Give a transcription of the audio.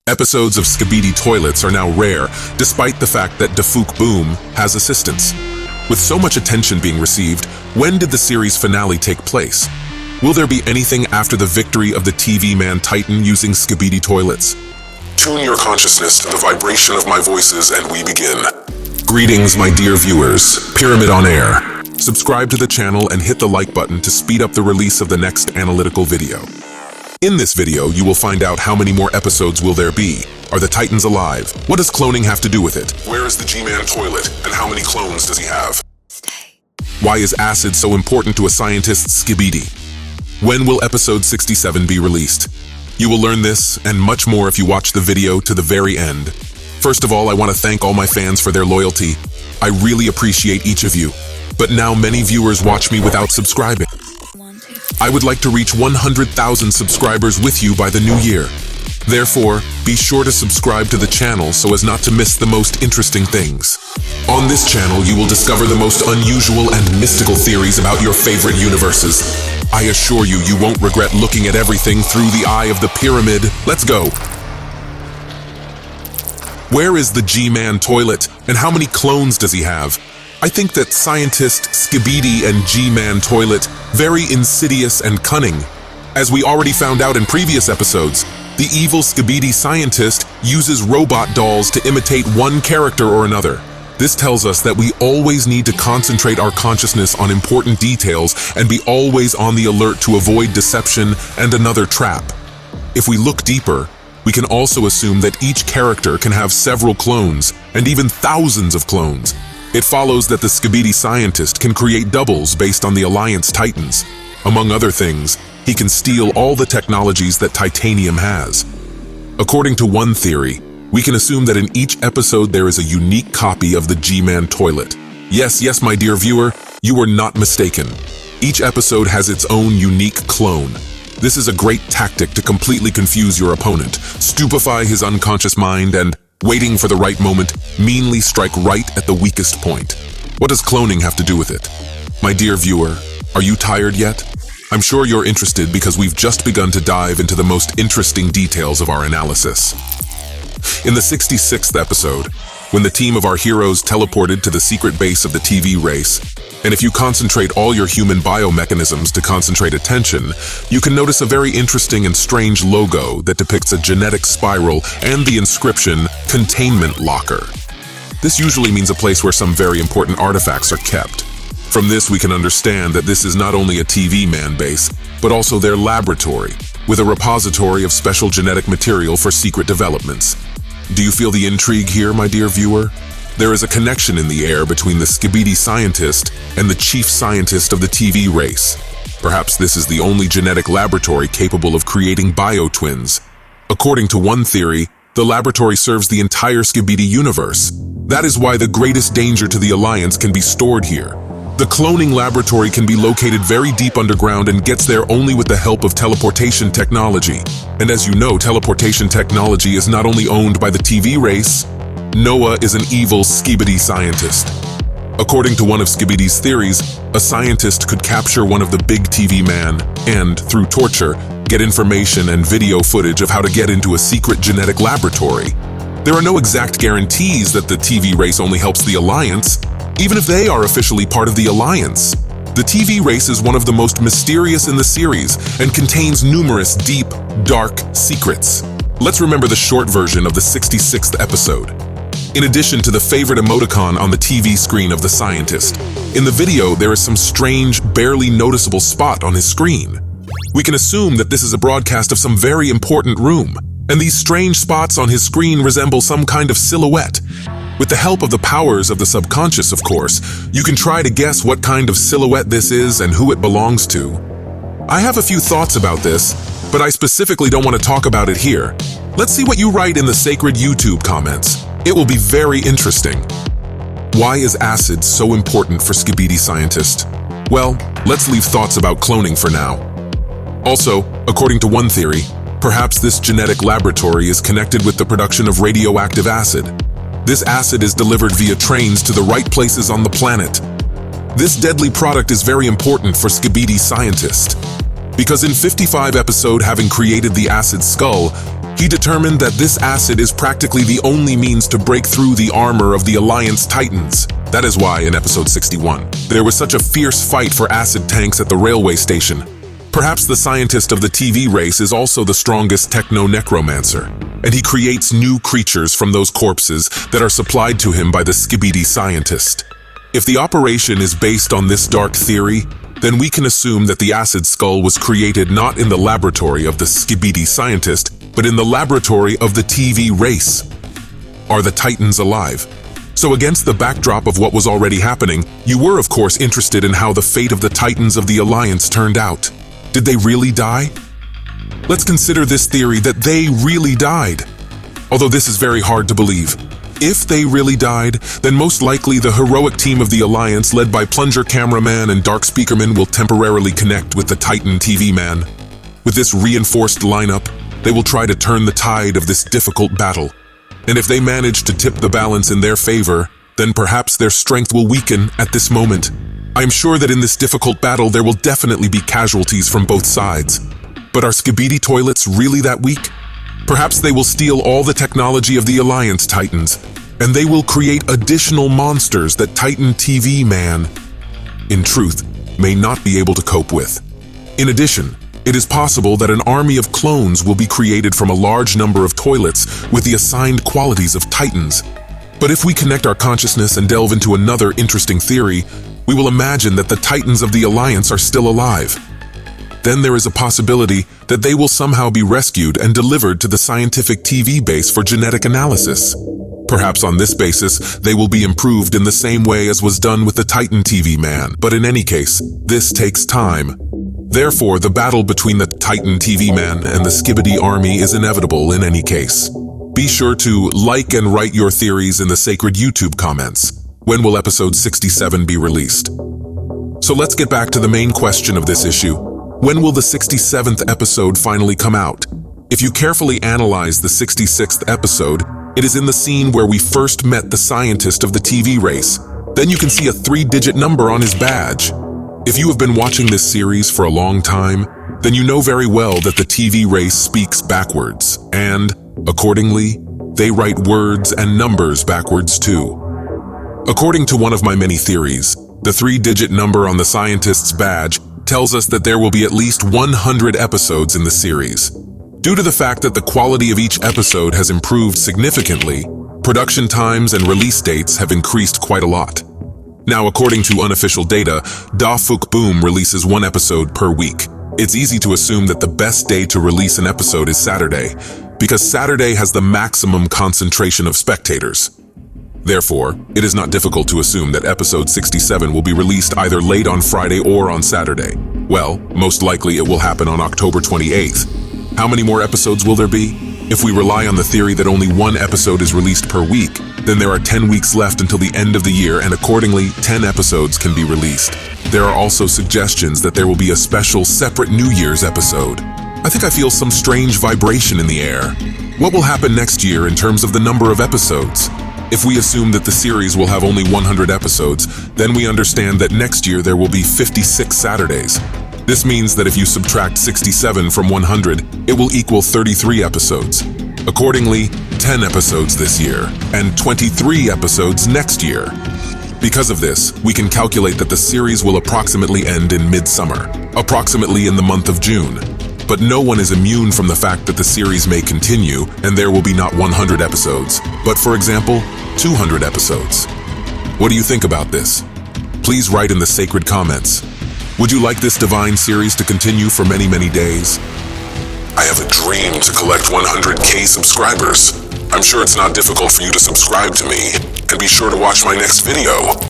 Episodes of Skibidi toilets are now rare, despite the fact that Defuk Boom has assistance. With so much attention being received, when did the series finale take place? Will there be anything after the victory of the TV man Titan using Skibidi toilets? Tune your consciousness to the vibration of my voices and we begin. Greetings, my dear viewers. Pyramid on Air. Subscribe to the channel and hit the like button to speed up the release of the next analytical video. In this video, you will find out how many more episodes will there be. Are the Titans alive? What does cloning have to do with it? Where is the G-Man toilet? And how many clones does he have? Stay. Why is acid so important to a scientist's Skibidi? When will episode 67 be released? You will learn this and much more if you watch the video to the very end. First of all, I want to thank all my fans for their loyalty. I really appreciate each of you. But now many viewers watch me without subscribing. I would like to reach 100,000 subscribers with you by the new year. Therefore, be sure to subscribe to the channel so as not to miss the most interesting things. On this channel, you will discover the most unusual and mystical theories about your favorite universes. I assure you, you won't regret looking at everything through the eye of the pyramid. Let's go! Where is the G-Man toilet, and how many clones does he have? I think that scientist Skibidi and G-Man toilet very insidious and cunning. As we already found out in previous episodes, the evil Skibidi scientist uses robot dolls to imitate one character or another. This tells us that we always need to concentrate our consciousness on important details and be always on the alert to avoid deception and another trap. If we look deeper, we can also assume that each character can have several clones, and even thousands of clones. It follows that the Skibidi scientist can create doubles based on the Alliance Titans. Among other things, he can steal all the technologies that Titanium has. According to one theory, we can assume that in each episode there is a unique copy of the G-Man toilet. Yes, my dear viewer, you were not mistaken. Each episode has its own unique clone. This is a great tactic to completely confuse your opponent, stupefy his unconscious mind, and, waiting for the right moment, meanly strike right at the weakest point. What does cloning have to do with it? My dear viewer, are you tired yet? I'm sure you're interested because we've just begun to dive into the most interesting details of our analysis. In the 66th episode, when the team of our heroes teleported to the secret base of the TV race, and if you concentrate all your human biomechanisms to concentrate attention, you can notice a very interesting and strange logo that depicts a genetic spiral and the inscription, Containment Locker. This usually means a place where some very important artifacts are kept. From this, we can understand that this is not only a TV man base, but also their laboratory, with a repository of special genetic material for secret developments. Do you feel the intrigue here, my dear viewer? There is a connection in the air between the Skibidi scientist and the chief scientist of the TV race. Perhaps this is the only genetic laboratory capable of creating bio-twins. According to one theory, the laboratory serves the entire Skibidi universe. That is why the greatest danger to the Alliance can be stored here. The cloning laboratory can be located very deep underground and gets there only with the help of teleportation technology. And as you know, teleportation technology is not only owned by the TV race, Noah is an evil Skibidi scientist. According to one of Skibidi's theories, a scientist could capture one of the big TV man and, through torture, get information and video footage of how to get into a secret genetic laboratory. There are no exact guarantees that the TV race only helps the Alliance, even if they are officially part of the Alliance. The TV race is one of the most mysterious in the series and contains numerous deep, dark secrets. Let's remember the short version of the 66th episode. In addition to the favorite emoticon on the TV screen of the scientist, in the video there is some strange, barely noticeable spot on his screen. We can assume that this is a broadcast of some very important room, and these strange spots on his screen resemble some kind of silhouette. With the help of the powers of the subconscious, of course, you can try to guess what kind of silhouette this is and who it belongs to. I have a few thoughts about this, but I specifically don't want to talk about it here. Let's see what you write in the sacred YouTube comments. It will be very interesting. Why is acid so important for Skibidi scientist? Well, let's leave thoughts about cloning for now. Also, according to one theory, perhaps this genetic laboratory is connected with the production of radioactive acid. This acid is delivered via trains to the right places on the planet. This deadly product is very important for Skibidi scientist, because in 55 episode having created the acid skull, He determined that this acid is practically the only means to break through the armor of the Alliance Titans. That is why, in episode 61, there was such a fierce fight for acid tanks at the railway station. Perhaps the scientist of the TV race is also the strongest techno-necromancer, and he creates new creatures from those corpses that are supplied to him by the Skibidi scientist. If the operation is based on this dark theory, then we can assume that the acid skull was created not in the laboratory of the Skibidi scientist, but in the laboratory of the TV race. Are the Titans alive? So against the backdrop of what was already happening, you were of course interested in how the fate of the Titans of the Alliance turned out. Did they really die? Let's consider this theory that they really died. Although this is very hard to believe. If they really died, then most likely the heroic team of the Alliance led by Plunger Cameraman and Dark Speakerman will temporarily connect with the Titan TV Man. With this reinforced lineup, they will try to turn the tide of this difficult battle. And if they manage to tip the balance in their favor, then perhaps their strength will weaken at this moment. I am sure that in this difficult battle there will definitely be casualties from both sides. But are Skibidi toilets really that weak? Perhaps they will steal all the technology of the Alliance Titans, and they will create additional monsters that Titan TV Man, in truth, may not be able to cope with. In addition, it is possible that an army of clones will be created from a large number of toilets with the assigned qualities of Titans. But if we connect our consciousness and delve into another interesting theory, we will imagine that the Titans of the Alliance are still alive. Then there is a possibility that they will somehow be rescued and delivered to the scientific TV base for genetic analysis. Perhaps on this basis, they will be improved in the same way as was done with the Titan TV Man, but in any case, this takes time. Therefore, the battle between the Titan TV Man and the Skibidi army is inevitable in any case. Be sure to like and write your theories in the sacred YouTube comments. When will episode 67 be released? So let's get back to the main question of this issue. When will the 67th episode finally come out? If you carefully analyze the 66th episode, it is in the scene where we first met the scientist of the TV race. Then you can see a 3-digit number on his badge. If you have been watching this series for a long time, then you know very well that the TV race speaks backwards, and, accordingly, they write words and numbers backwards too. According to one of my many theories, the 3-digit number on the scientist's badge tells us that there will be at least 100 episodes in the series. Due to the fact that the quality of each episode has improved significantly, production times and release dates have increased quite a lot. Now, according to unofficial data, Da Fuk Boom releases 1 episode per week. It's easy to assume that the best day to release an episode is Saturday, because Saturday has the maximum concentration of spectators. Therefore, it is not difficult to assume that episode 67 will be released either late on Friday or on Saturday. Well, most likely it will happen on October 28th. How many more episodes will there be? If we rely on the theory that only 1 episode is released per week, then there are 10 weeks left until the end of the year, and accordingly, 10 episodes can be released. There are also suggestions that there will be a special separate New Year's episode. I think I feel some strange vibration in the air. What will happen next year in terms of the number of episodes? If we assume that the series will have only 100 episodes, then we understand that next year there will be 56 Saturdays. This means that if you subtract 67 from 100, it will equal 33 episodes. Accordingly, 10 episodes this year, and 23 episodes next year. Because of this, we can calculate that the series will approximately end in midsummer, approximately in the month of June. But no one is immune from the fact that the series may continue, and there will be not 100 episodes, but for example, 200 episodes. What do you think about this? Please write in the sacred comments. Would you like this divine series to continue for many, many days? I have a dream to collect 100K subscribers. I'm sure it's not difficult for you to subscribe to me, and be sure to watch my next video.